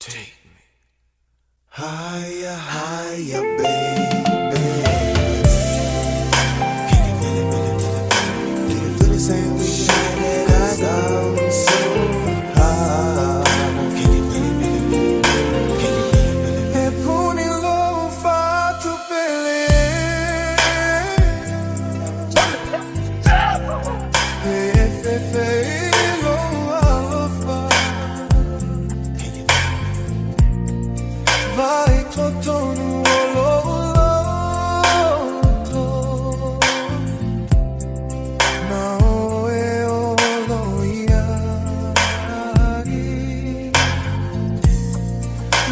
Take me higher, higher, baby. Can you feel it, feel it, feel it? Can you feel it? Say we shining us down so high. Can you feel it, feel it, feel it? Can you feel it, feel it? E puni lo fatto bene. Vai tutto nuolo no e lo iari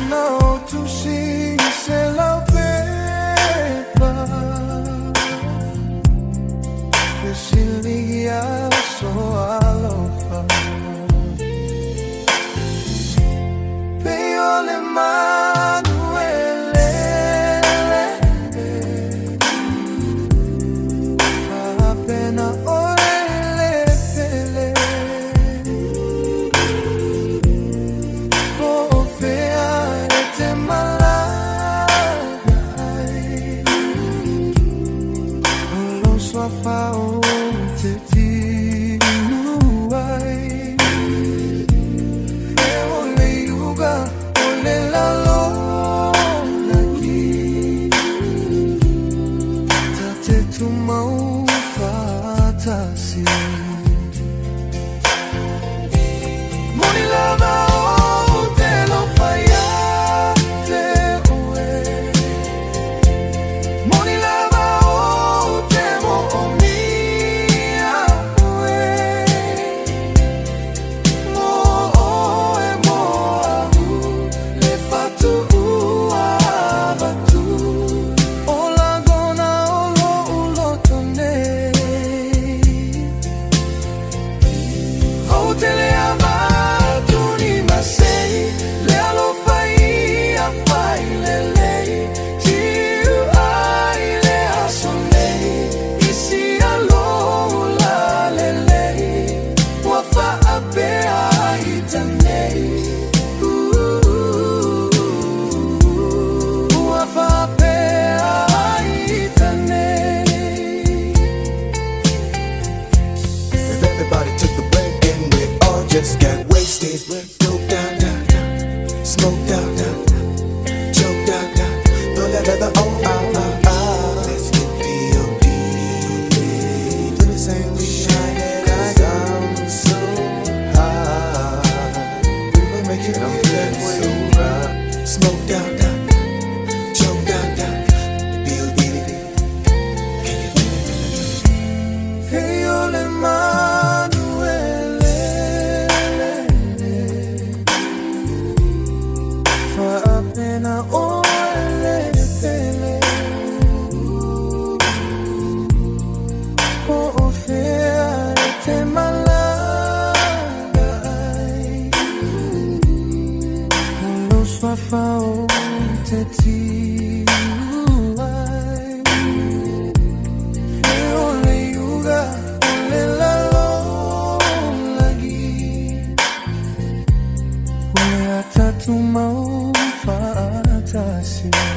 no tu si se la beba Cecilia so alofa Veo le mani Just get wasted, broke down, down, down, smoked out, down, down, choked out, down, no leather, oh, let's get B.O.D. Do the same, we shine it out so high. We will make it feel that so right. Smoked out, down, choked out, down, B.O.D. Can you feel it? Hey, yo, le appena ore pele o te malaga lo so fa o te ti e o le yuga le la lo lagi o le atatu mau fantasia